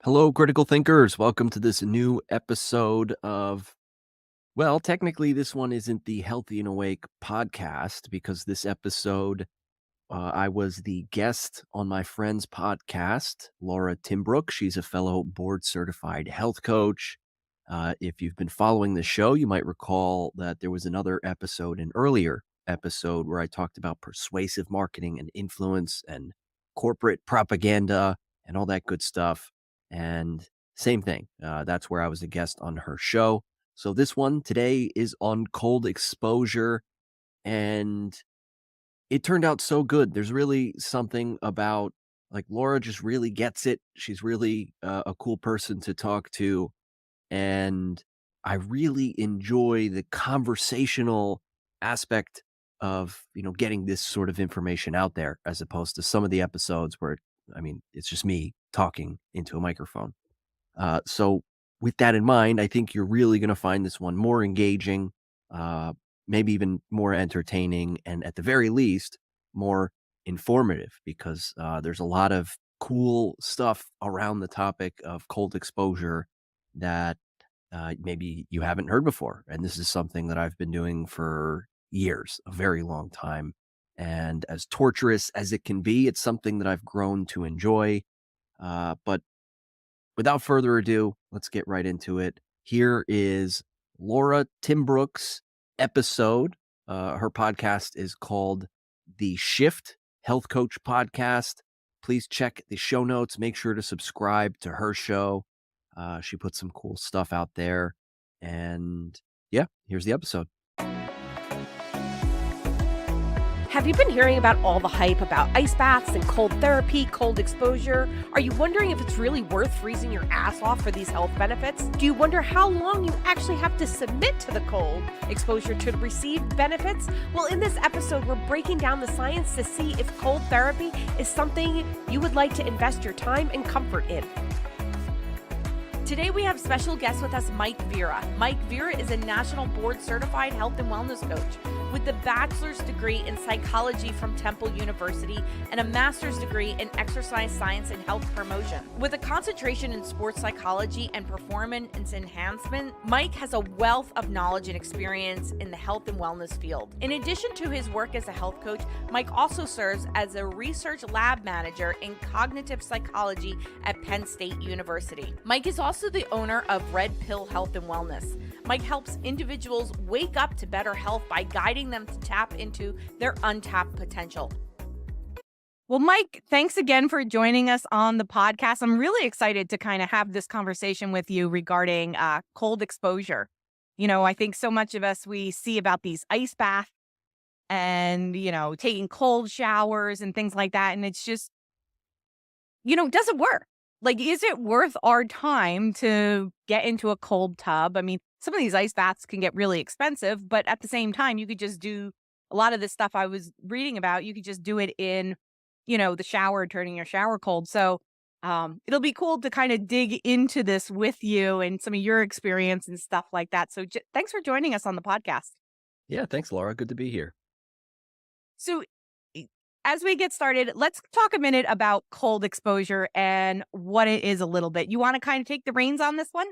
Hello, critical thinkers. Welcome to this new episode of, well, technically, this one isn't the Healthy and Awake podcast because this episode, I was the guest on my friend's podcast, Laura Timbrook. She's a fellow board certified health coach. If you've been following the show, you might recall that there was another episode, an earlier episode, where I talked about persuasive marketing and influence and corporate propaganda and all that good stuff. And same thing. That's where I was a guest on her show. So this one today is on cold exposure, and it turned out so good. There's really something about, like, Laura just really gets it. She's really a cool person to talk to, and I really enjoy the conversational aspect of, getting this sort of information out there as opposed to some of the episodes where, it's just me talking into a microphone. So with that in mind, I think you're really going to find this one more engaging, uh, maybe even more entertaining, and at the very least, more informative because there's a lot of cool stuff around the topic of cold exposure that maybe you haven't heard before. And this is something that I've been doing for years, a very long time. And as torturous as it can be, it's something that I've grown to enjoy. But without further ado, let's get right into it. Here is Laura Timbrook's episode. Her podcast is called The Shift Health Coach Podcast. Please check the show notes. Make sure to subscribe to her show. She puts some cool stuff out there. And yeah, here's the episode. Have you been hearing about all the hype about ice baths and cold therapy, cold exposure? Are you wondering if it's really worth freezing your ass off for these health benefits? Do you wonder how long you actually have to submit to the cold exposure to receive benefits? Well, in this episode, we're breaking down the science to see if cold therapy is something you would like to invest your time and comfort in. Today we have special guest with us, Mike Vera. Mike Vera is a national board certified health and wellness coach with a bachelor's degree in psychology from Temple University and a master's degree in exercise science and health promotion. With a concentration in sports psychology and performance enhancement, Mike has a wealth of knowledge and experience in the health and wellness field. In addition to his work as a health coach, Mike also serves as a research lab manager in cognitive psychology at Penn State University. Mike is also the owner of Red Pill Health and Wellness. Mike helps individuals wake up to better health by guiding them to tap into their untapped potential. Well, Mike, thanks again for joining us on the podcast. I'm really excited to kind of have this conversation with you regarding cold exposure. I think so much of us, we see about these ice baths and, taking cold showers and things like that. And it's just, does it work? Like, is it worth our time to get into a cold tub? I mean, some of these ice baths can get really expensive, but at the same time, you could just do a lot of this stuff I was reading about. You could just do it in, the shower, turning your shower cold. So it'll be cool to kind of dig into this with you and some of your experience and stuff like that. So thanks for joining us on the podcast. Yeah, thanks, Laura. Good to be here. So as we get started, let's talk a minute about cold exposure and what it is a little bit. You want to kind of take the reins on this one?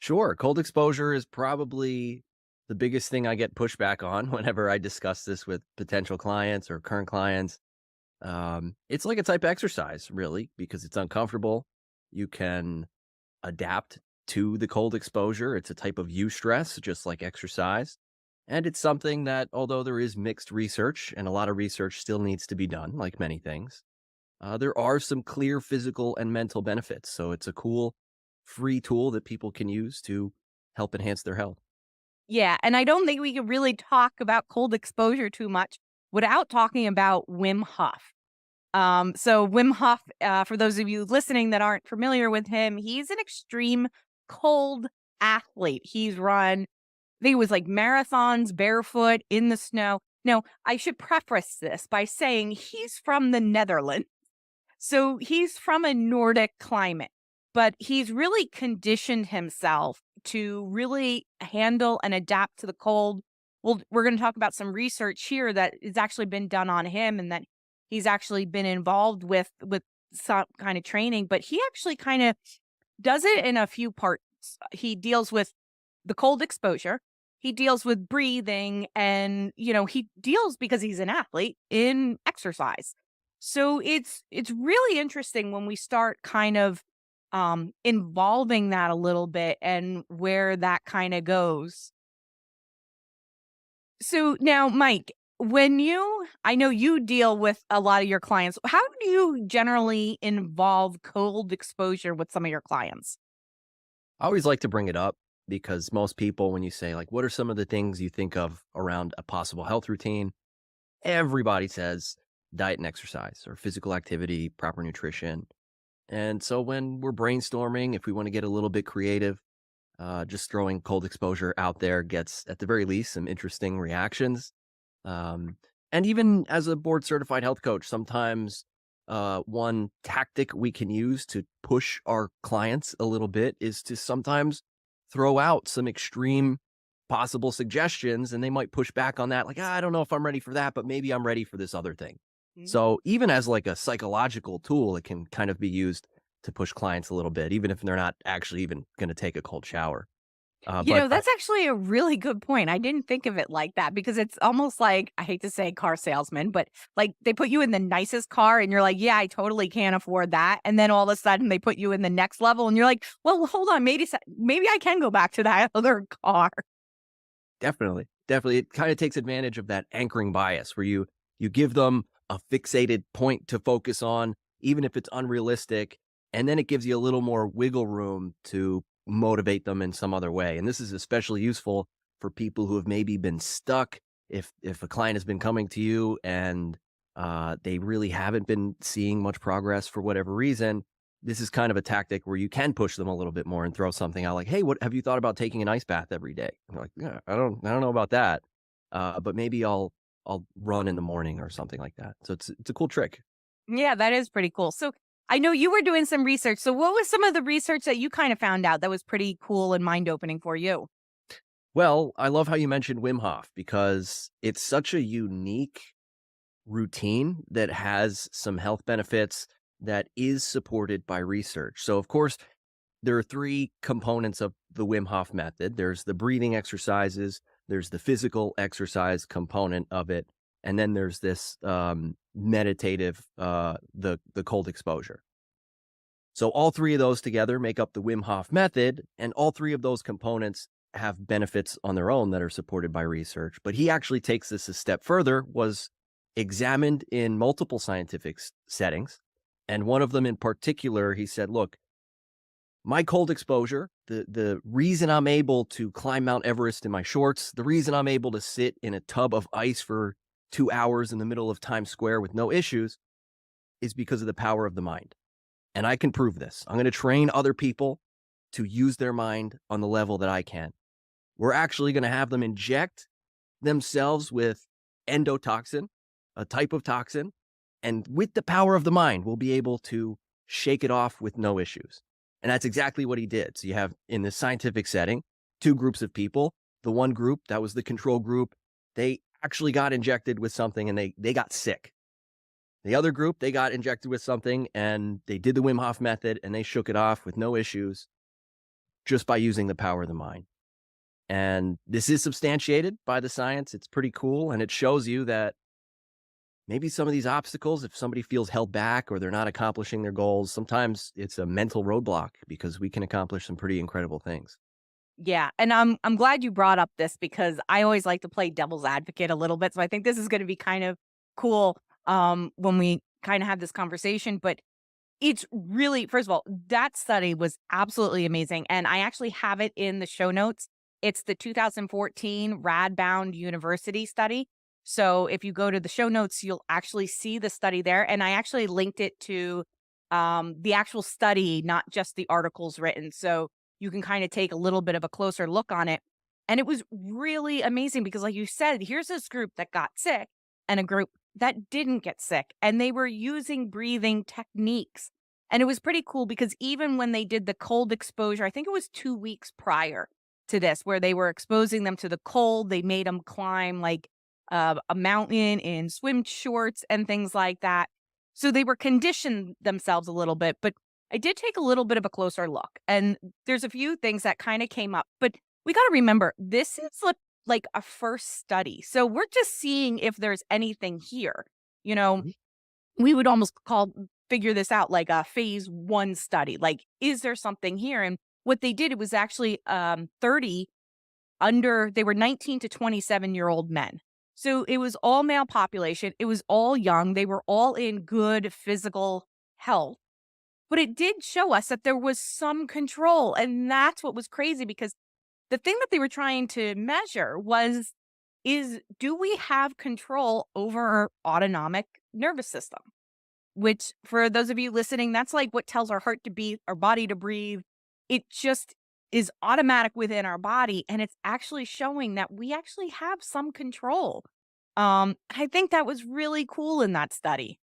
Sure. Cold exposure is probably the biggest thing I get pushback on whenever I discuss this with potential clients or current clients. It's like a type of exercise, really, because it's uncomfortable. You can adapt to the cold exposure. It's a type of eustress, just like exercise. And it's something that, although there is mixed research and a lot of research still needs to be done, like many things, there are some clear physical and mental benefits. So it's a cool free tool that people can use to help enhance their health. Yeah, and I don't think we can really talk about cold exposure too much without talking about Wim Hof. So Wim Hof, for those of you listening that aren't familiar with him, he's an extreme cold athlete. He's run, I think it was like marathons barefoot in the snow. Now, I should preface this by saying he's from the Netherlands. So he's from a Nordic climate, but he's really conditioned himself to really handle and adapt to the cold. Well, we're going to talk about some research here that has actually been done on him and that he's actually been involved with some kind of training, but he actually kind of does it in a few parts. He deals with the cold exposure. He deals with breathing and, he deals because he's an athlete in exercise. So it's really interesting when we start kind of involving that a little bit and where that kind of goes. So now, Mike, I know you deal with a lot of your clients. How do you generally involve cold exposure with some of your clients? I always like to bring it up because most people, when you say, like, what are some of the things you think of around a possible health routine? Everybody says diet and exercise or physical activity, proper nutrition. And so when we're brainstorming, if we want to get a little bit creative, just throwing cold exposure out there gets, at the very least, some interesting reactions. Um, and even as a board certified health coach, sometimes one tactic we can use to push our clients a little bit is to sometimes throw out some extreme possible suggestions, and they might push back on that, like, I don't know if I'm ready for that, but maybe I'm ready for this other thing. Mhm. So even as like a psychological tool, it can kind of be used to push clients a little bit, even if they're not actually even going to take a cold shower. But That's actually a really good point. I didn't think of it like that because it's almost like, I hate to say car salesman, but like they put you in the nicest car and you're like, yeah, I totally can't afford that. And then all of a sudden they put you in the next level and you're like, well, hold on, maybe I can go back to that other car. definitely, definitely. It kind of takes advantage of that anchoring bias where you give them a fixated point to focus on, even if it's unrealistic, and then it gives you a little more wiggle room to motivate them in some other way. And this is especially useful for people who have maybe been stuck. If a client has been coming to you and they really haven't been seeing much progress for whatever reason, this is kind of a tactic where you can push them a little bit more and throw something out like, "Hey, what have you thought about taking an ice bath every day?" And they're like, "Yeah, I don't know about that, but maybe I'll run in the morning or something like that." So it's a cool trick. Yeah, that is pretty cool. So I know you were doing some research. So what was some of the research that you kind of found out that was pretty cool and mind opening for you? Well, I love how you mentioned Wim Hof because it's such a unique routine that has some health benefits that is supported by research. So, of course, there are three components of the Wim Hof method. There's the breathing exercises, there's the physical exercise component of it, and then there's this meditative, the cold exposure. So all three of those together make up the Wim Hof method, and all three of those components have benefits on their own that are supported by research. But he actually takes this a step further, was examined in multiple scientific settings. And one of them in particular, he said, look, my cold exposure, the reason I'm able to climb Mount Everest in my shorts, the reason I'm able to sit in a tub of ice for 2 hours in the middle of Times Square with no issues is because of the power of the mind. And I can prove this. I'm going to train other people to use their mind on the level that I can. We're actually going to have them inject themselves with endotoxin, a type of toxin. And with the power of the mind, we'll be able to shake it off with no issues. And that's exactly what he did. So you have in this scientific setting, two groups of people. The one group, that was the control group, they actually got injected with something and they got sick. The other group, they got injected with something and they did the Wim Hof method and they shook it off with no issues just by using the power of the mind. And this is substantiated by the science. It's pretty cool. And it shows you that maybe some of these obstacles, if somebody feels held back or they're not accomplishing their goals, sometimes it's a mental roadblock because we can accomplish some pretty incredible things. Yeah, and I'm glad you brought up this because I always like to play devil's advocate a little bit. So I think this is going to be kind of cool when we kind of have this conversation. But it's really, first of all, that study was absolutely amazing, and I actually have it in the show notes. It's the 2014 Radboud University study. So if you go to the show notes, you'll actually see the study there, and I actually linked it to the actual study, not just the articles written. So you can kind of take a little bit of a closer look on it. And it was really amazing because, like you said, here's this group that got sick and a group that didn't get sick, and they were using breathing techniques. And it was pretty cool because even when they did the cold exposure, I think it was 2 weeks prior to this, where they were exposing them to the cold, they made them climb like a mountain in swim shorts and things like that. So they were conditioned themselves a little bit, but I did take a little bit of a closer look. And there's a few things that kind of came up, but we got to remember this is like a first study. So we're just seeing if there's anything here. You know, Mhm. we would almost figure this out like a phase 1 study. Like, is there something here? And what they did, it was actually 30 they were 19 to 27-year-old men. So it was all male population. It was all young. They were all in good physical health. But it did show us that there was some control. And that's what was crazy, because the thing that they were trying to measure is do we have control over our autonomic nervous system? Which, for those of you listening, that's like what tells our heart to beat, our body to breathe. It just is automatic within our body, and it's actually showing that we actually have some control. I think that was really cool in that study.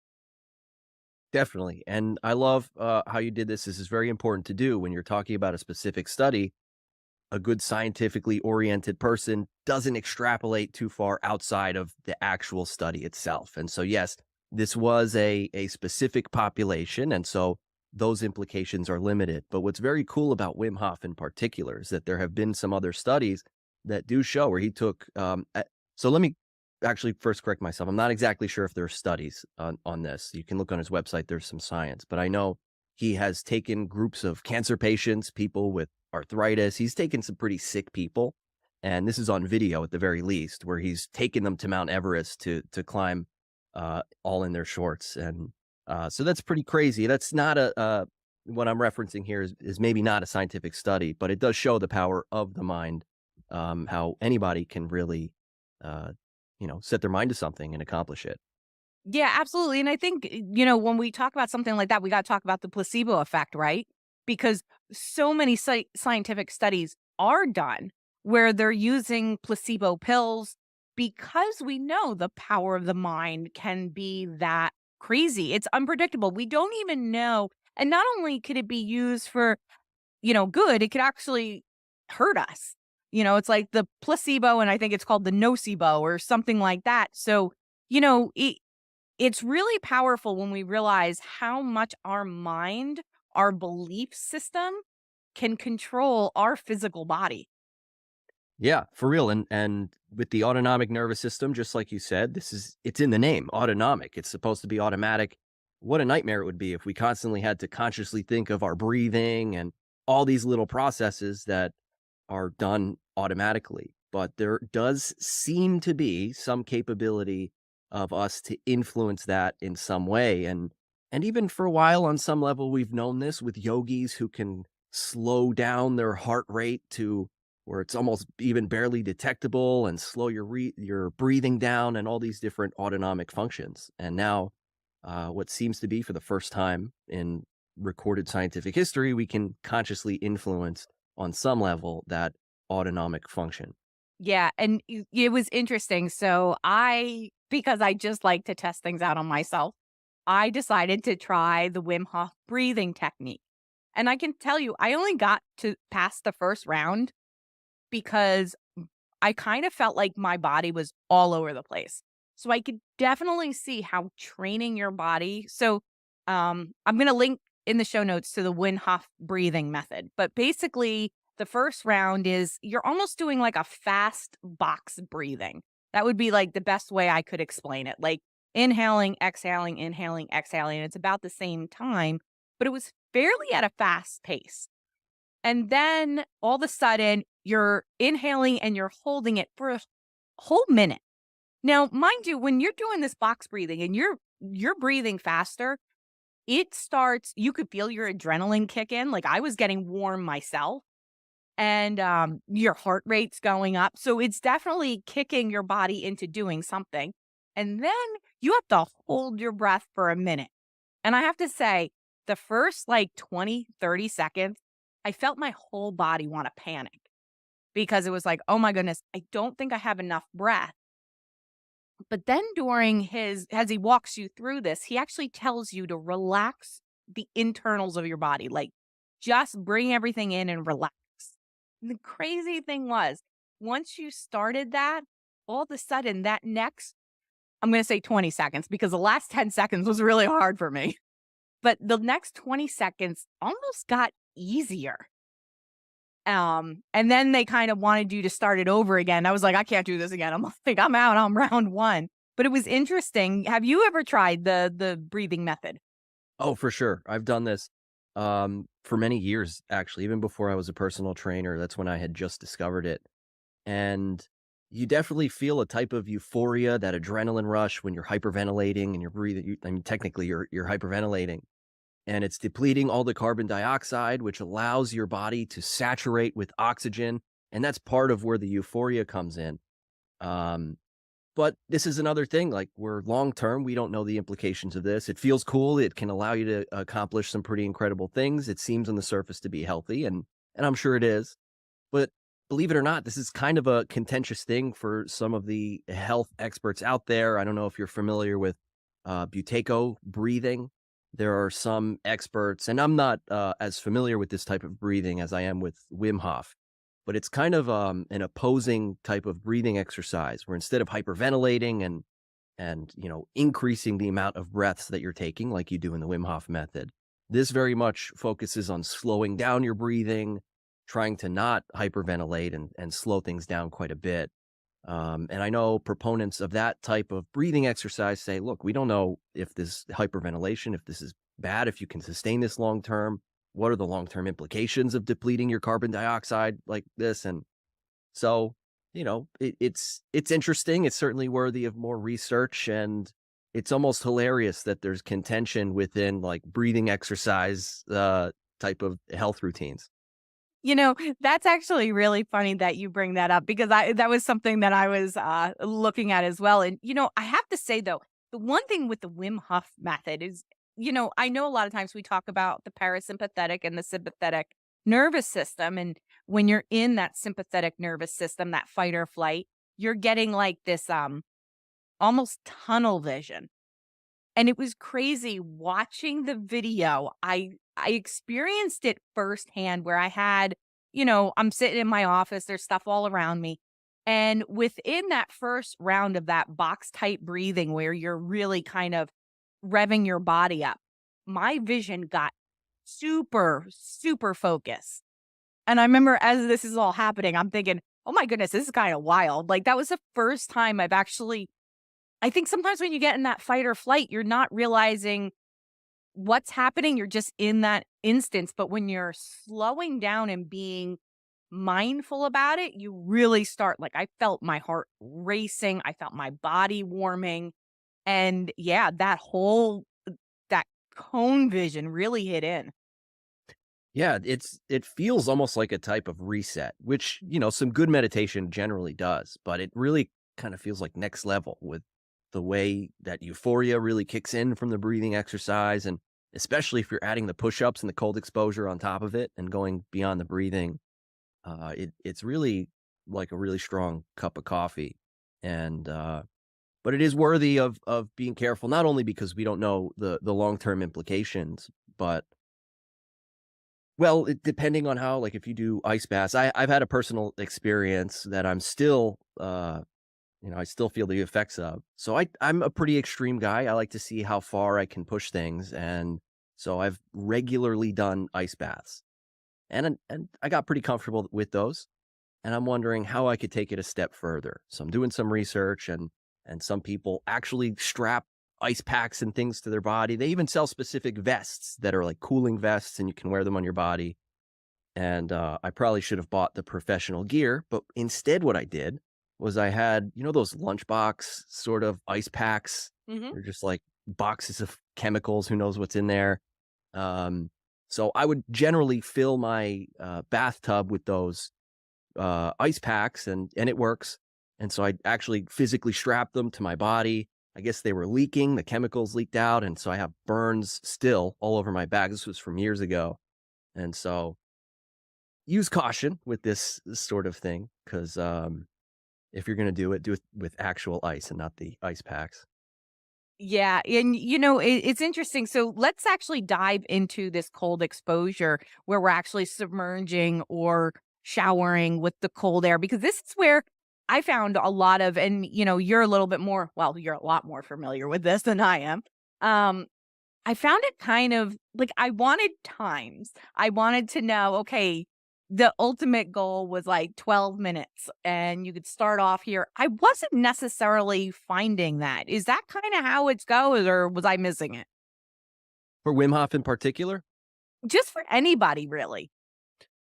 Definitely. And I love how you did this. This is very important to do when you're talking about a specific study. A good scientifically oriented person doesn't extrapolate too far outside of the actual study itself. And so, yes, this was a specific population. And so those implications are limited. But what's very cool about Wim Hof in particular is that there have been some other studies that do show where he took. So let me actually first correct myself. I'm not exactly sure if there are studies on this. You can look on his website, there's some science, but I know he has taken groups of cancer patients, people with arthritis. He's taken some pretty sick people, and this is on video at the very least, where he's taken them to Mount Everest to climb, all in their shorts, and so that's pretty crazy. That's not what I'm referencing here is maybe not a scientific study, but it does show the power of the mind, how anybody can really, uh, set their mind to something and accomplish it. Yeah, absolutely. And I think, when we talk about something like that, we got to talk about the placebo effect, right? Because so many scientific studies are done where they're using placebo pills, because we know the power of the mind can be that crazy. It's unpredictable. We don't even know. And not only could it be used for, good, it could actually hurt us. It's like the placebo, and I think it's called the nocebo or something like that. So, it's really powerful when we realize how much our mind, our belief system can control our physical body. Yeah, for real. And with the autonomic nervous system, just like you said, it's in the name, autonomic. It's supposed to be automatic. What a nightmare it would be if we constantly had to consciously think of our breathing and all these little processes that are done automatically. But there does seem to be some capability of us to influence that in some way. And even for a while on some level we've known this with yogis who can slow down their heart rate to where it's almost even barely detectable and slow your breathing down and all these different autonomic functions. And now, what seems to be for the first time in recorded scientific history, we can consciously influence on some level that autonomic function. Yeah, and it was interesting. So because I just like to test things out on myself, I decided to try the Wim Hof breathing technique. And I can tell you, I only got to pass the first round because I kind of felt like my body was all over the place. So I could definitely see how training your body. So I'm going to link in the show notes to the Wim Hof breathing method. But basically, the first round is you're almost doing like a fast box breathing. That would be like the best way I could explain it. Like inhaling, exhaling, exhaling. It's about the same time, but it was fairly at a fast pace. And then all of a sudden, you're inhaling and you're holding it for a whole minute. Now, mind you, when you're doing this box breathing and you're breathing faster, you could feel your adrenaline kick in. Like I was getting warm myself, and your heart rate's going up. So it's definitely kicking your body into doing something. And then you have to hold your breath for a minute. And I have to say, the first like 20, 30 seconds, I felt my whole body want to panic, because it was like, oh my goodness, I don't think I have enough breath. But then as he walks you through this, he actually tells you to relax the internals of your body, like just bring everything in and relax. And the crazy thing was, once you started that, all of a sudden that next I'm going to say 20 seconds because the last 10 seconds was really hard for me. But the next 20 seconds almost got easier. And then they kind of wanted you to start it over again. I was like, I can't do this again. I'm like, I'm out on round one. But it was interesting. Have you ever tried the breathing method? Oh, for sure. I've done this for many years, actually, even before I was a personal trainer. That's when I had just discovered it. And you definitely feel a type of euphoria, that adrenaline rush when you're hyperventilating and you're breathing. I mean, technically, you're hyperventilating, and it's depleting all the carbon dioxide, which allows your body to saturate with oxygen, and that's part of where the euphoria comes in. Um, but this is another thing, like, we're long term, we don't know the implications of this. It feels cool, it can allow you to accomplish some pretty incredible things. It seems on the surface to be healthy, and I'm sure it is. But believe it or not, this is kind of a contentious thing for some of the health experts out there. I don't know if you're familiar with Buteyko breathing. There are some experts, and I'm not as familiar with this type of breathing as I am with Wim Hof, but it's kind of an opposing type of breathing exercise where instead of hyperventilating and increasing the amount of breaths that you're taking like you do in the Wim Hof method, this very much focuses on slowing down your breathing, trying to not hyperventilate and slow things down quite a bit. And I know proponents of that type of breathing exercise say, look, we don't know if this hyperventilation, if this is bad, if you can sustain this long term. What are the long term implications of depleting your carbon dioxide like this? And so, it's interesting. It's certainly worthy of more research. And it's almost hilarious that there's contention within like breathing exercise type of health routines. That's actually really funny that you bring that up because that was something that I was looking at as well. And I have to say though, the one thing with the Wim Hof method is, I know a lot of times we talk about the parasympathetic and the sympathetic nervous system, and when you're in that sympathetic nervous system, that fight or flight, you're getting like this almost tunnel vision. And it was crazy watching the video. I experienced it firsthand where I had, I'm sitting in my office, there's stuff all around me. And within that first round of that box type breathing where you're really kind of revving your body up, my vision got super, super focused. And I remember as this is all happening, I'm thinking, oh my goodness, this is kind of wild. Like that was the first time I think sometimes when you get in that fight or flight, you're not realizing what's happening. You're just in that instance. But when you're slowing down and being mindful about it, you really start like I felt my heart racing. I felt my body warming. And yeah, that cone vision really hit in. Yeah, it feels almost like a type of reset, which, some good meditation generally does, but it really kind of feels like next level with the way that euphoria really kicks in from the breathing exercise. And especially if you're adding the push-ups and the cold exposure on top of it and going beyond the breathing, it's really like a really strong cup of coffee. And but it is worthy of being careful, not only because we don't know the long-term implications, but well, depending on how, like, if you do ice baths, I've had a personal experience that I'm still, I still feel the effects of. So I'm a pretty extreme guy. I like to see how far I can push things, and so I've regularly done ice baths, and I got pretty comfortable with those. And I'm wondering how I could take it a step further. So I'm doing some research, and some people actually strap ice packs and things to their body. They even sell specific vests that are like cooling vests, and you can wear them on your body. And I probably should have bought the professional gear, but instead, what I did was I had those lunchbox sort of ice packs. Hmm. They're just like boxes of chemicals. Who knows what's in there? So I would generally fill my bathtub with those ice packs, and it works. And so I actually physically strapped them to my body. I guess they were leaking, the chemicals leaked out, and so I have burns still all over my back. This was from years ago. And so use caution with this sort of thing, because if you're going to do it with actual ice and not the ice packs. Yeah, and it's interesting. So let's actually dive into this cold exposure where we're actually submerging or showering with the cold air because this is where I found a lot of, and you're a little bit more, well, you're a lot more familiar with this than I am. Um, I found it kind of like I wanted times. I wanted to know, okay, the ultimate goal was like 12 minutes and you could start off here. I wasn't necessarily finding that. Is that kind of how it goes, or was I missing it? For Wim Hof in particular? Just for anybody, really.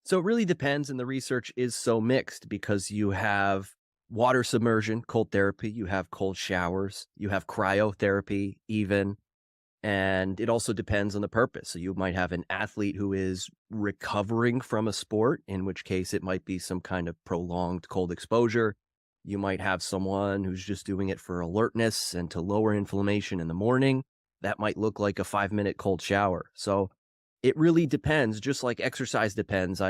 So it really depends, and the research is so mixed because you have water submersion, cold therapy, you have cold showers, you have cryotherapy even, and it also depends on the purpose. So you might have an athlete who is recovering from a sport, in which case it might be some kind of prolonged cold exposure. You might have someone who's just doing it for alertness and to lower inflammation in the morning. That might look like a 5-minute cold shower. So it really depends, just like exercise depends.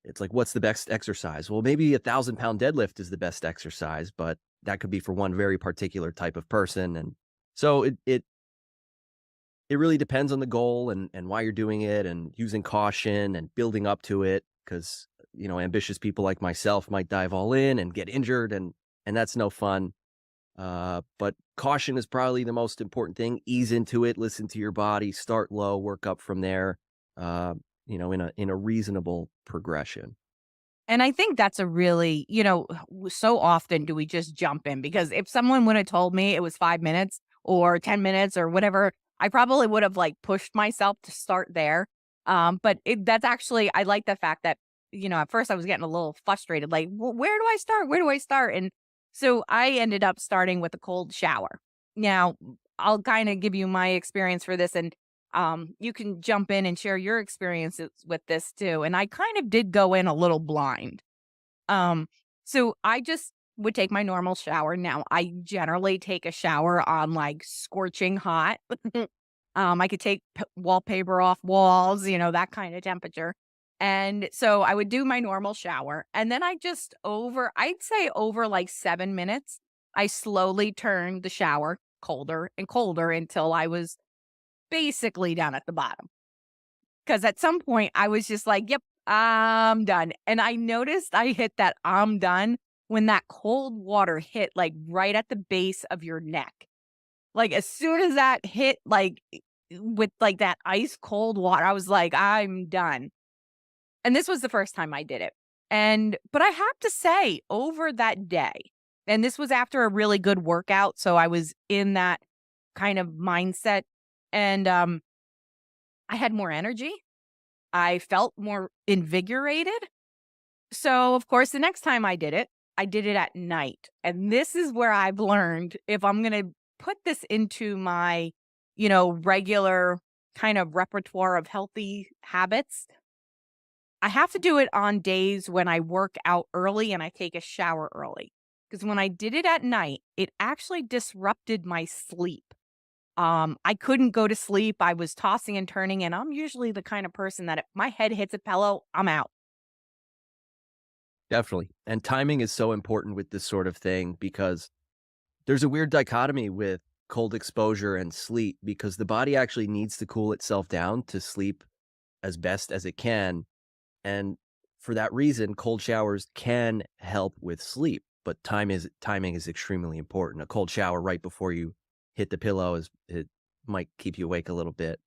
It's like, what's the best exercise? Well, maybe 1,000-pound deadlift is the best exercise, but that could be for one very particular type of person. And so it really depends on the goal and why you're doing it, and using caution and building up to it, because ambitious people like myself might dive all in and get injured, and that's no fun. But caution is probably the most important thing. Ease into it, listen to your body, start low, work up from there. Uh, in a reasonable progression. And I think that's a really, so often do we just jump in, because if someone would have told me it was 5 minutes or 10 minutes or whatever, I probably would have like pushed myself to start there. That's actually, I like the fact that, at first I was getting a little frustrated, like, well, where do I start? Where do I start? And so I ended up starting with a cold shower. Now, I'll kind of give you my experience for this, and you can jump in and share your experiences with this too. And I kind of did go in a little blind. Um, so I just would take my normal shower. Now, I generally take a shower on like scorching hot. I could take wallpaper off walls, that kind of temperature. And so I would do my normal shower. And then I'd say over like 7 minutes, I slowly turned the shower colder and colder until I was basically down at the bottom. Because at some point I was just like, "Yep, I'm done." And I noticed I hit that "I'm done" when that cold water hit, like, right at the base of your neck. Like, as soon as that hit, like, with, like, that ice cold water, I was like, "I'm done." And this was the first time I did it. But I have to say, over that day, and this was after a really good workout, so I was in that kind of mindset, and, I had more energy. I felt more invigorated. So, of course, the next time I did it at night. And this is where I've learned, if I'm going to put this into my, regular kind of repertoire of healthy habits, I have to do it on days when I work out early and I take a shower early. Because when I did it at night, it actually disrupted my sleep. I couldn't go to sleep. I was tossing and turning, and I'm usually the kind of person that if my head hits a pillow, I'm out. Definitely. And timing is so important with this sort of thing because there's a weird dichotomy with cold exposure and sleep, because the body actually needs to cool itself down to sleep as best as it can. And for that reason, cold showers can help with sleep, but timing is extremely important. A cold shower right before you hit the pillow it might keep you awake a little bit.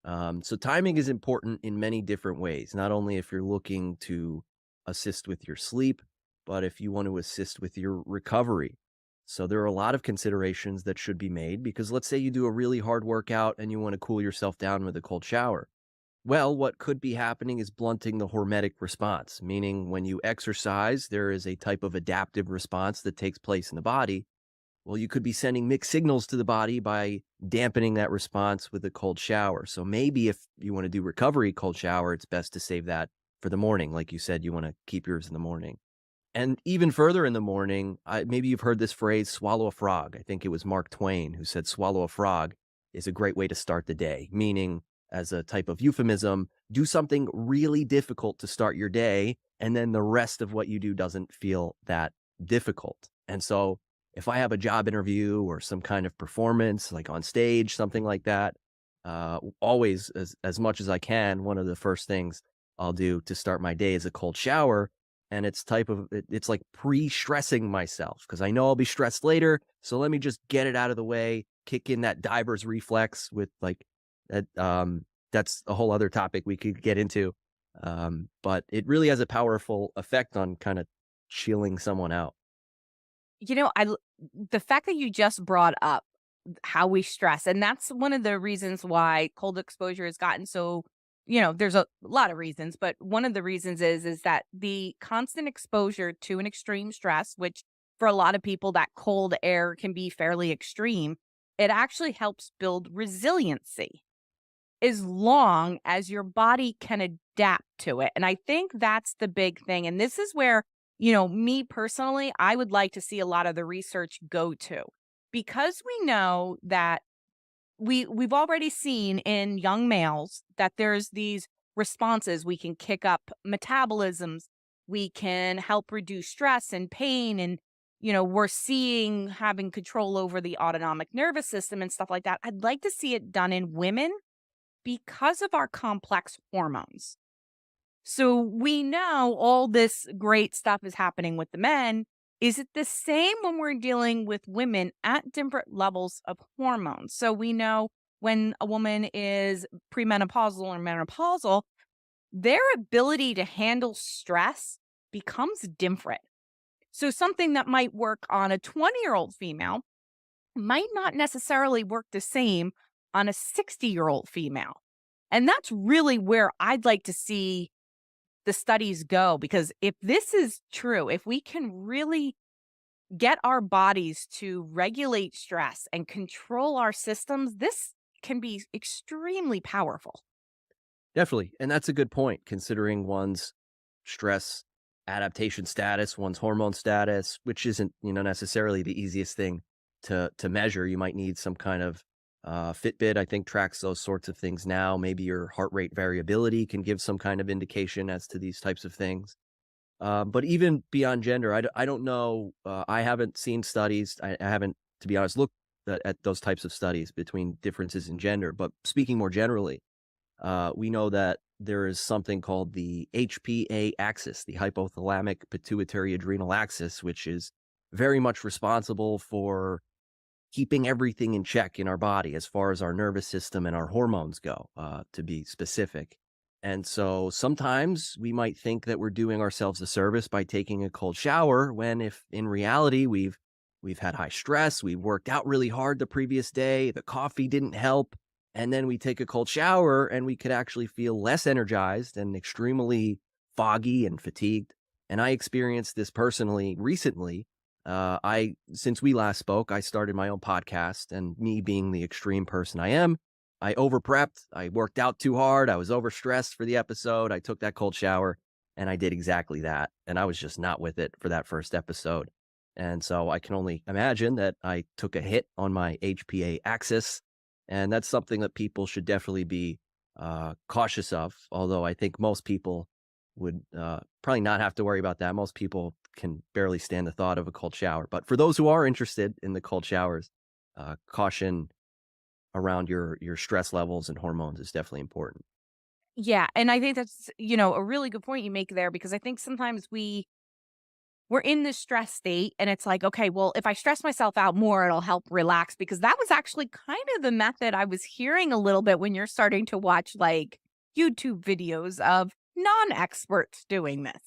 So timing is important in many different ways, not only if you're looking to assist with your sleep, but if you want to assist with your recovery. So there are a lot of considerations that should be made, because let's say you do a really hard workout and you want to cool yourself down with a cold shower. Well, what could be happening is blunting the hormetic response, meaning when you exercise, there is a type of adaptive response that takes place in the body. Well, you could be sending mixed signals to the body by dampening that response with a cold shower. So maybe if you want to do recovery cold shower, it's best to save that for the morning. Like you said, you want to keep yours in the morning. And even further in the morning, maybe you've heard this phrase, swallow a frog. I think it was Mark Twain who said swallow a frog is a great way to start the day, meaning as a type of euphemism, do something really difficult to start your day, and then the rest of what you do doesn't feel that difficult. And so if I have a job interview or some kind of performance, like on stage, something like that, always as much as I can, one of the first things I'll do to start my day is a cold shower. and it's like pre-stressing myself because I know I'll be stressed later. So let me just get it out of the way, kick in that diver's reflex with like that. That's a whole other topic we could get into. But it really has a powerful effect on kind of chilling someone out. You know, the fact that you just brought up how we stress, and that's one of the reasons why cold exposure has gotten so, there's a lot of reasons, but one of the reasons is that the constant exposure to an extreme stress, which for a lot of people that cold air can be fairly extreme, it actually helps build resiliency as long as your body can adapt to it. And I think that's the big thing. And this is where, me personally, I would like to see a lot of the research go to, because we know that we've already seen in young males that there's these responses. We can kick up metabolisms, we can help reduce stress and pain, and we're seeing having control over the autonomic nervous system and stuff like that. I'd like to see it done in women because of our complex hormones. So we know all this great stuff is happening with the men. Is it the same when we're dealing with women at different levels of hormones? So we know when a woman is premenopausal or menopausal, their ability to handle stress becomes different. So something that might work on a 20-year-old female might not necessarily work the same on a 60-year-old female. And that's really where I'd like to see the studies go, because if this is true, if we can really get our bodies to regulate stress and control our systems, this can be extremely powerful. Definitely. And that's a good point considering one's stress adaptation status, one's hormone status, which isn't, necessarily the easiest thing to measure. You might need some kind of Fitbit, I think, tracks those sorts of things now. Maybe your heart rate variability can give some kind of indication as to these types of things. But even beyond gender, I don't know. I haven't seen studies. I haven't, to be honest, looked at those types of studies between differences in gender. But speaking more generally, we know that there is something called the HPA axis, the hypothalamic pituitary adrenal axis, which is very much responsible for keeping everything in check in our body as far as our nervous system and our hormones go, to be specific. And so sometimes we might think that we're doing ourselves a service by taking a cold shower, when if in reality we've had high stress, we worked out really hard the previous day, the coffee didn't help, and then we take a cold shower and we could actually feel less energized and extremely foggy and fatigued. And I experienced this personally recently. Since we last spoke, I started my own podcast, and me being the extreme person I am, I over prepped. I worked out too hard. I was overstressed for the episode. I took that cold shower and I did exactly that. And I was just not with it for that first episode. And so I can only imagine that I took a hit on my HPA axis. And that's something that people should definitely be cautious of. Although I think most people would probably not have to worry about that. Most people can barely stand the thought of a cold shower. But for those who are interested in the cold showers, caution around your stress levels and hormones is definitely important. Yeah, and I think that's, a really good point you make there, because I think sometimes we're in this stress state and it's like, okay, well, if I stress myself out more, it'll help relax, because that was actually kind of the method I was hearing a little bit when you're starting to watch like YouTube videos of non-experts doing this.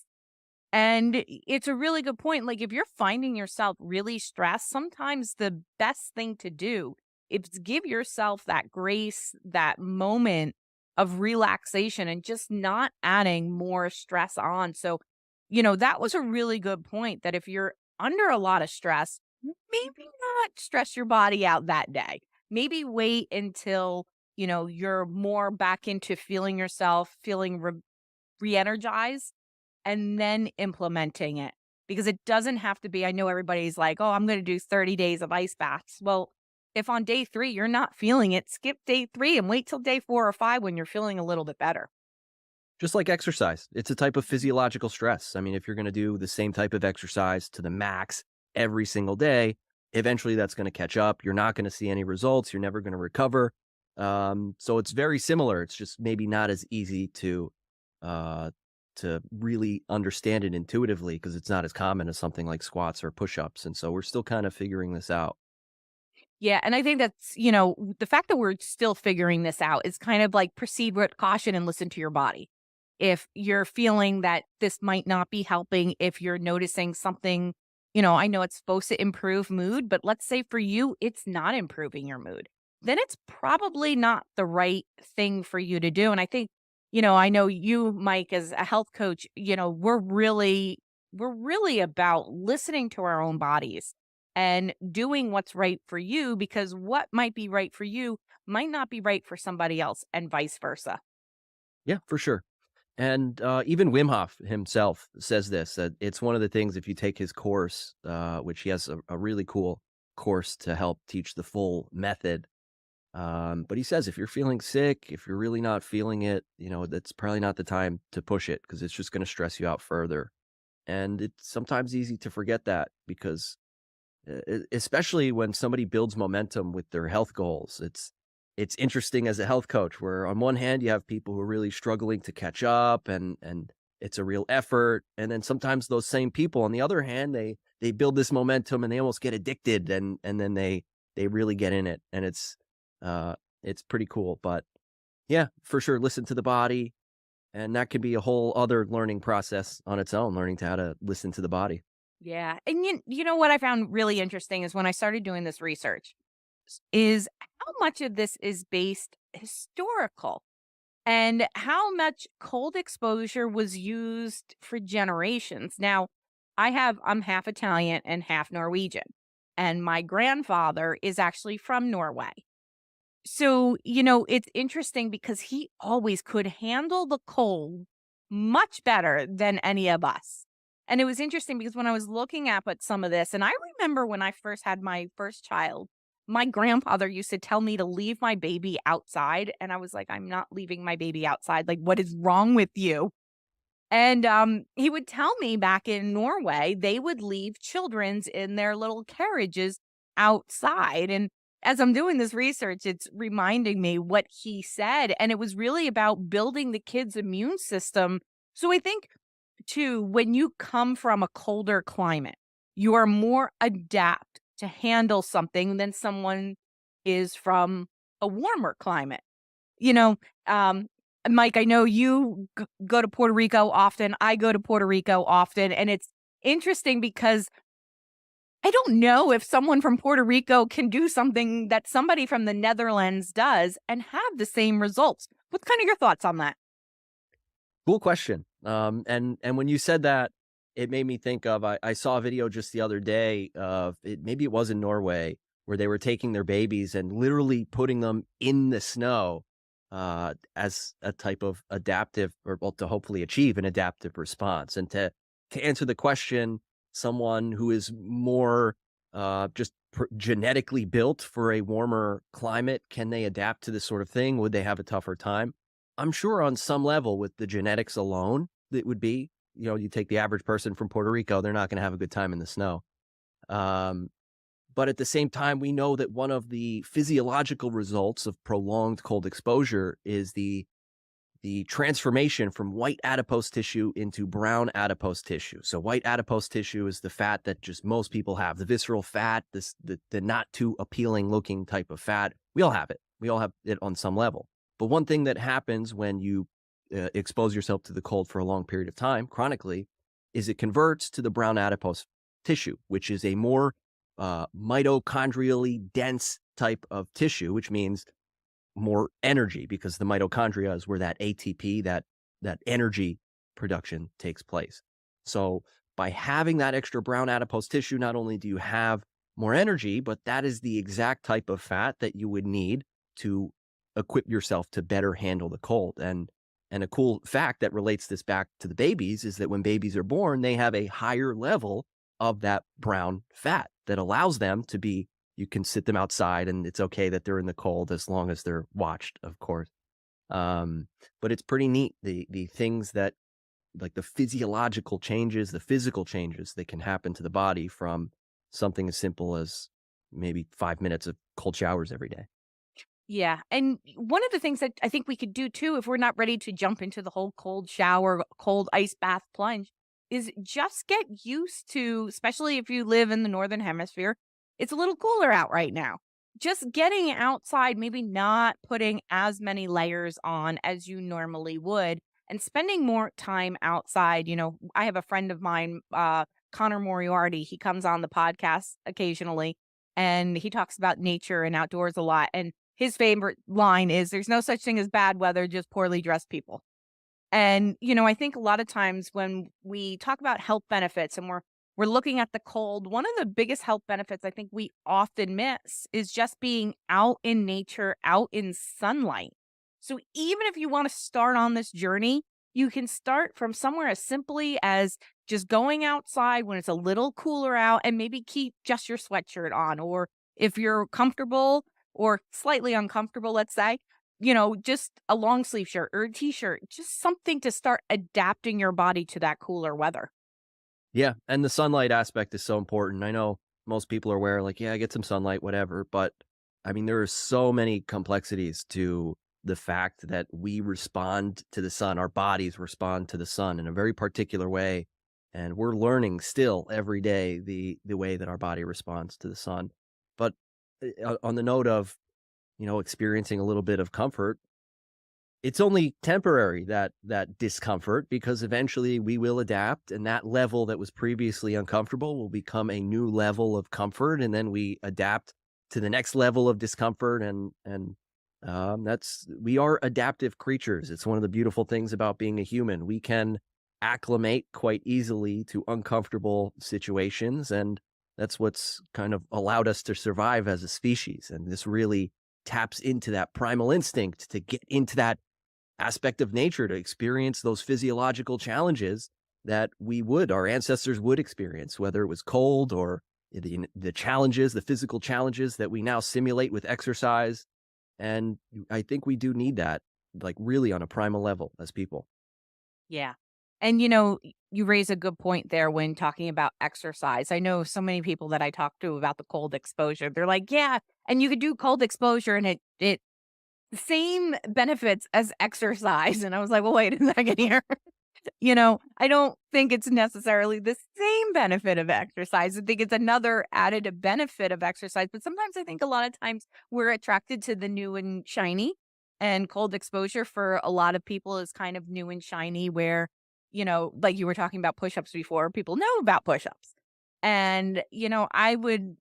And it's a really good point. Like, if you're finding yourself really stressed, sometimes the best thing to do is give yourself that grace, that moment of relaxation, and just not adding more stress on. So, that was a really good point, that if you're under a lot of stress, maybe not stress your body out that day. Maybe wait until, you're more back into feeling yourself, feeling re-energized, and then implementing it. Because it doesn't have to be, I know everybody's like, oh, I'm going to do 30 days of ice baths. Well, if on day 3 you're not feeling it, skip day 3 and wait till day 4 or 5 when you're feeling a little bit better. Just like exercise, it's a type of physiological stress. I mean, if you're going to do the same type of exercise to the max every single day, eventually that's going to catch up. You're not going to see any results. You're never going to recover. So it's very similar. It's just maybe not as easy to to really understand it intuitively because it's not as common as something like squats or push-ups, and so we're still kind of figuring this out. Yeah, and I think that's, the fact that we're still figuring this out is kind of like proceed with caution and listen to your body. If you're feeling that this might not be helping, if you're noticing something, I know it's supposed to improve mood, but let's say for you, it's not improving your mood, then it's probably not the right thing for you to do. And I think, I know you, Mike, as a health coach, we're really about listening to our own bodies and doing what's right for you because what might be right for you might not be right for somebody else and vice versa. Yeah, for sure. And even Wim Hof himself says this, that it's one of the things if you take his course, which he has a really cool course to help teach the full method. But he says if you're feeling sick, if you're really not feeling it, that's probably not the time to push it because it's just going to stress you out further. And it's sometimes easy to forget that because especially when somebody builds momentum with their health goals. It's interesting as a health coach where on one hand you have people who are really struggling to catch up and it's a real effort, and then sometimes those same people on the other hand they build this momentum and they almost get addicted and then they really get in it, and it's pretty cool. But yeah, for sure, listen to the body, and that could be a whole other learning process on its own, learning to how to listen to the body. Yeah. And you know what I found really interesting is when I started doing this research is how much of this is based historical and how much cold exposure was used for generations. Now, I'm half Italian and half Norwegian, and my grandfather is actually from Norway. So, it's interesting because he always could handle the cold much better than any of us. And it was interesting because when I was looking up at some of this, and I remember when I first had my first child, my grandfather used to tell me to leave my baby outside. And I was like, I'm not leaving my baby outside. Like, what is wrong with you? And he would tell me back in Norway, they would leave children's in their little carriages outside. And as I'm doing this research, it's reminding me what he said. And it was really about building the kid's immune system. So I think, too, when you come from a colder climate, you are more adapt to handle something than someone is from a warmer climate. You know, um, Mike, I know you go to Puerto Rico often. I go to Puerto Rico often. And it's interesting because I don't know if someone from Puerto Rico can do something that somebody from the Netherlands does and have the same results. What's kind of your thoughts on that? Cool question. And when you said that, it made me think of I saw a video just the other day of it. Maybe it was in Norway where they were taking their babies and literally putting them in the snow as a type of adaptive, or well, to hopefully achieve an adaptive response. And to answer the question, someone who is more just genetically built for a warmer climate, can they adapt to this sort of thing? Would they have a tougher time? I'm sure on some level with the genetics alone, it would be, you take the average person from Puerto Rico, they're not going to have a good time in the snow. Um, but at the same time, we know that one of the physiological results of prolonged cold exposure is the transformation from white adipose tissue into brown adipose tissue. So white adipose tissue is the fat that just most people have, the visceral fat, the not too appealing looking type of fat. We all have it. We all have it on some level. But one thing that happens when you expose yourself to the cold for a long period of time, chronically, is it converts to the brown adipose tissue, which is a more mitochondrially dense type of tissue, which means more energy because the mitochondria is where that ATP, that energy production takes place. So by having that extra brown adipose tissue, not only do you have more energy, but that is the exact type of fat that you would need to equip yourself to better handle the cold. And a cool fact that relates this back to the babies is that when babies are born, they have a higher level of that brown fat that allows them to be, you can sit them outside and it's okay that they're in the cold as long as they're watched, of course. But it's pretty neat, the things that, like the physiological changes, the physical changes that can happen to the body from something as simple as maybe 5 minutes of cold showers every day. Yeah, and one of the things that I think we could do too, if we're not ready to jump into the whole cold shower, cold ice bath plunge, is just get used to, especially if you live in the northern hemisphere, it's a little cooler out right now. Just getting outside, maybe not putting as many layers on as you normally would, and spending more time outside. I have a friend of mine, Connor Moriarty. He comes on the podcast occasionally, and he talks about nature and outdoors a lot. And his favorite line is, "There's no such thing as bad weather, just poorly dressed people." And, I think a lot of times when we talk about health benefits and we're looking at the cold, one of the biggest health benefits I think we often miss is just being out in nature, out in sunlight. So even if you want to start on this journey, you can start from somewhere as simply as just going outside when it's a little cooler out and maybe keep just your sweatshirt on. Or if you're comfortable or slightly uncomfortable, let's say, just a long sleeve shirt or a t-shirt, just something to start adapting your body to that cooler weather. Yeah, and the sunlight aspect is so important. I know most people are aware, like, yeah, get some sunlight, whatever. But I mean, there are so many complexities to the fact that we respond to the sun. Our bodies respond to the sun in a very particular way, and we're learning still every day the way that our body responds to the sun. But on the note of experiencing a little bit of comfort, it's only temporary, that discomfort, because eventually we will adapt, and that level that was previously uncomfortable will become a new level of comfort, and then we adapt to the next level of discomfort, and that's we are adaptive creatures. It's one of the beautiful things about being a human. We can acclimate quite easily to uncomfortable situations, and that's what's kind of allowed us to survive as a species. And this really taps into that primal instinct to get into that aspect of nature, to experience those physiological challenges that our ancestors would experience, whether it was cold or the challenges, the physical challenges that we now simulate with exercise. And I think we do need that, like, really on a primal level as people. Yeah. And you raise a good point there when talking about exercise. I know so many people that I talk to about the cold exposure. They're like, "Yeah, and you could do cold exposure and it same benefits as exercise." And I was like, "Well, wait a second here." I don't think it's necessarily the same benefit of exercise. I think it's another added benefit of exercise. But sometimes I think a lot of times we're attracted to the new and shiny, and cold exposure for a lot of people is kind of new and shiny, where, like you were talking about push ups before, people know about push ups. And, I would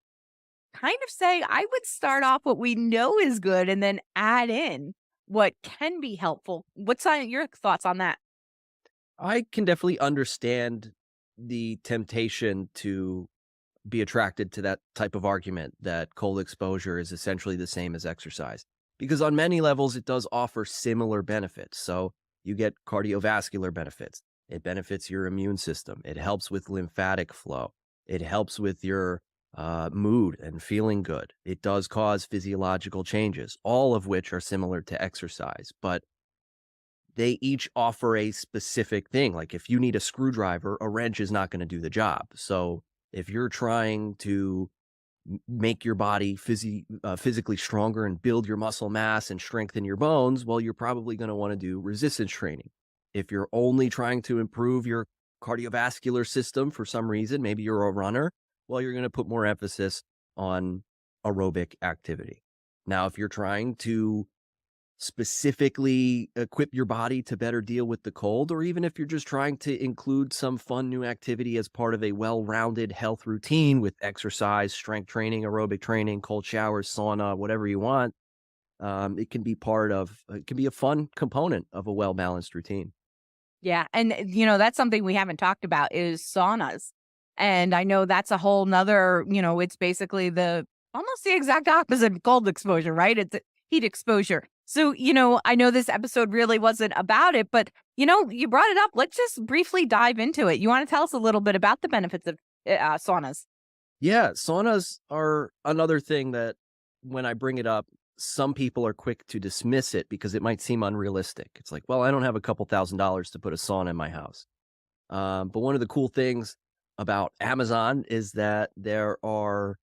kind of say I would start off what we know is good and then add in what can be helpful. What's your thoughts on that? I can definitely understand the temptation to be attracted to that type of argument, that cold exposure is essentially the same as exercise, because on many levels it does offer similar benefits. So you get cardiovascular benefits. It benefits your immune system. It helps with lymphatic flow. It helps with your mood and feeling good. It does cause physiological changes, all of which are similar to exercise. But they each offer a specific thing. Like, if you need a screwdriver, a wrench is not going to do the job. So if you're trying to make your body physically stronger and build your muscle mass and strengthen your bones, well, you're probably going to want to do resistance training. If you're only trying to improve your cardiovascular system for some reason, maybe you're a runner, well, you're going to put more emphasis on aerobic activity. Now, if you're trying to specifically equip your body to better deal with the cold, or even if you're just trying to include some fun new activity as part of a well-rounded health routine with exercise, strength training, aerobic training, cold showers, sauna, whatever you want, it can be a fun component of a well-balanced routine. Yeah, and, that's something we haven't talked about is saunas. And I know that's a whole nother, it's basically the almost the exact opposite of cold exposure, right? It's heat exposure. So, I know this episode really wasn't about it, but, you brought it up. Let's just briefly dive into it. You wanna tell us a little bit about the benefits of, saunas? Yeah, saunas are another thing that, when I bring it up, some people are quick to dismiss it because it might seem unrealistic. It's like, well, I don't have a couple $1,000s to put a sauna in my house. But one of the cool things about Amazon is that there are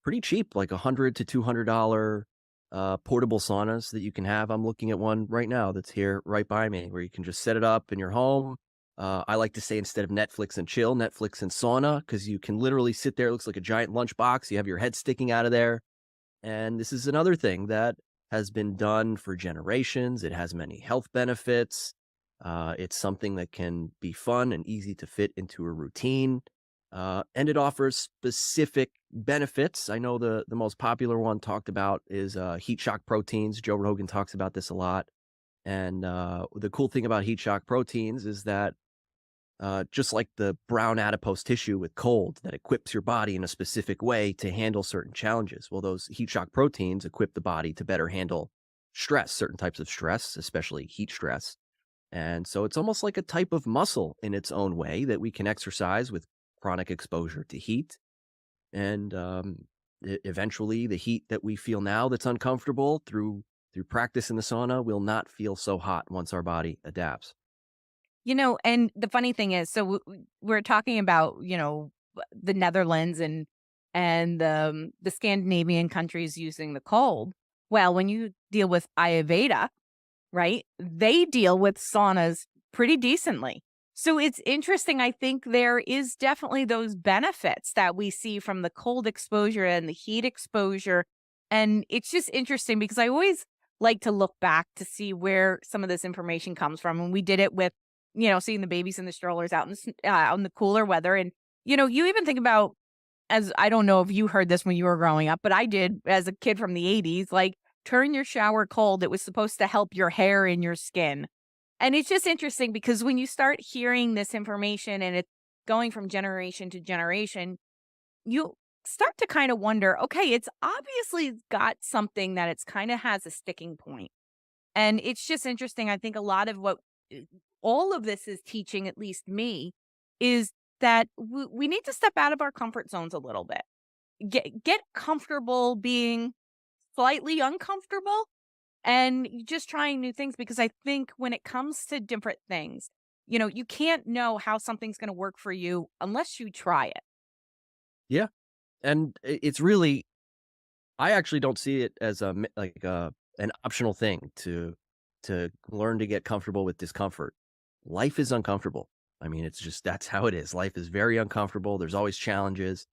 pretty cheap, like $100 to $200 portable saunas that you can have. I'm looking at one right now that's here right by me where you can just set it up in your home. I like to say instead of Netflix and chill, Netflix and sauna, because you can literally sit there. It looks like a giant lunchbox. You have your head sticking out of there. And this is another thing that has been done for generations. It has many health benefits. It's something that can be fun and easy to fit into a routine. And it offers specific benefits. I know the most popular one talked about is heat shock proteins. Joe Rogan talks about this a lot. And the cool thing about heat shock proteins is that just like the brown adipose tissue with cold that equips your body in a specific way to handle certain challenges. Well, those heat shock proteins equip the body to better handle stress, certain types of stress, especially heat stress. And so it's almost like a type of muscle in its own way that we can exercise with chronic exposure to heat. And eventually, the heat that we feel now that's uncomfortable through practice in the sauna will not feel so hot once our body adapts. And the funny thing is, so we're talking about, the Netherlands and the Scandinavian countries using the cold. Well, when you deal with Ayurveda, right, they deal with saunas pretty decently. So it's interesting. I think there is definitely those benefits that we see from the cold exposure and the heat exposure. And it's just interesting because I always like to look back to see where some of this information comes from. And we did it with seeing the babies in the strollers out in the cooler weather. And, you even think about, as I don't know if you heard this when you were growing up, but I did as a kid from the 80s, like turn your shower cold. It was supposed to help your hair and your skin. And it's just interesting because when you start hearing this information and it's going from generation to generation, you start to kind of wonder, okay, it's obviously got something that it's kind of has a sticking point. And it's just interesting. I think a lot of what all of this is teaching, at least me, is that we need to step out of our comfort zones a little bit. Get comfortable being slightly uncomfortable and just trying new things because I think when it comes to different things, you can't know how something's going to work for you unless you try it. Yeah, and it's really I actually don't see it as an optional thing to learn to get comfortable with discomfort. Life is uncomfortable. I mean, it's just that's how it is. Life is very uncomfortable. There's always challenges.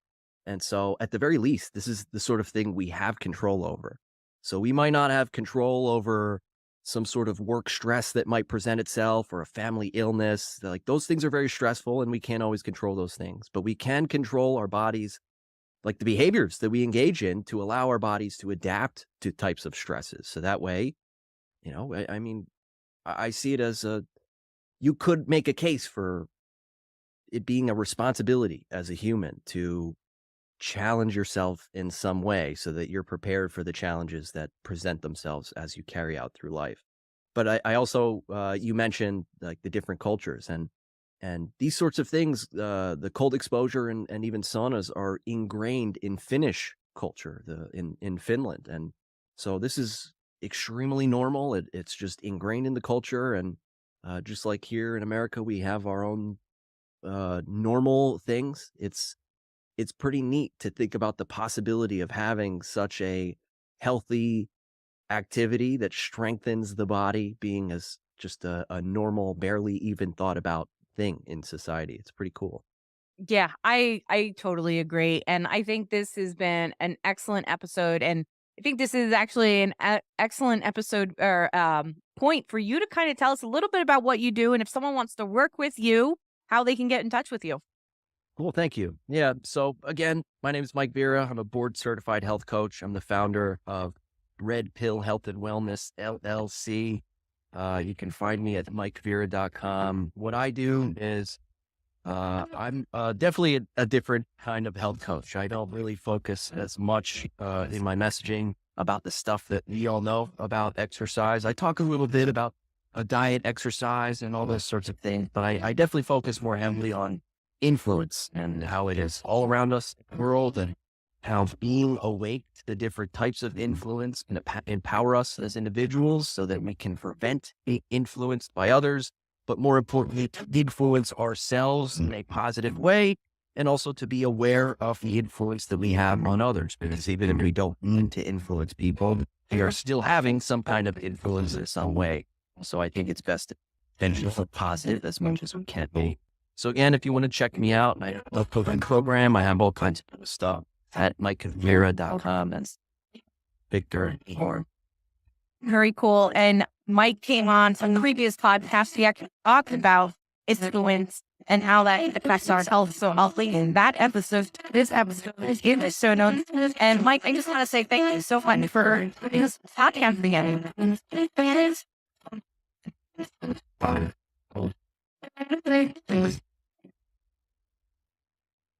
And so at the very least, this is the sort of thing we have control over. So we might not have control over some sort of work stress that might present itself or a family illness. Like those things are very stressful and we can't always control those things, but we can control our bodies, like the behaviors that we engage in to allow our bodies to adapt to types of stresses. So that way, I mean, I see it as you could make a case for it being a responsibility as a human to challenge yourself in some way so that you're prepared for the challenges that present themselves as you carry out through life. But I also, you mentioned like the different cultures and these sorts of things, the cold exposure and even saunas are ingrained in Finnish culture, in Finland. And so this is extremely normal. It's just ingrained in the culture. And just like here in America, we have our own normal things. It's pretty neat to think about the possibility of having such a healthy activity that strengthens the body being as just a normal, barely even thought about thing in society. It's pretty cool. Yeah, I totally agree, and I think this has been an excellent episode, and I think this is actually an excellent episode or point for you to kind of tell us a little bit about what you do, and if someone wants to work with you, how they can get in touch with you. Cool. Thank you. Yeah. So again, my name is Mike Vera. I'm a board certified health coach. I'm the founder of Red Pill Health and Wellness LLC. You can find me at mikevera.com. What I do is I'm definitely a different kind of health coach. I don't really focus as much in my messaging about the stuff that we all know about exercise. I talk a little bit about a diet, exercise, and all those sorts of things, but I definitely focus more heavily on influence and how it is all around us in the world and how being awake to the different types of influence can empower us as individuals so that we can prevent being influenced by others, but more importantly, to influence ourselves in a positive way and also to be aware of the influence that we have on others, because even if we don't mean to influence people, we are still having some kind of influence in some way. So I think it's best to potentially look positive as much as we can be. So again, if you want to check me out, I have a coaching program. I have all kinds of stuff at mikevera.com. That's Victor Horn. Very cool. And Mike came on some previous podcasts. He actually talked about influence and how that affects our health. So I'll link in that episode. This episode is in the show notes. And Mike, I just want to say thank you so much for this podcast again.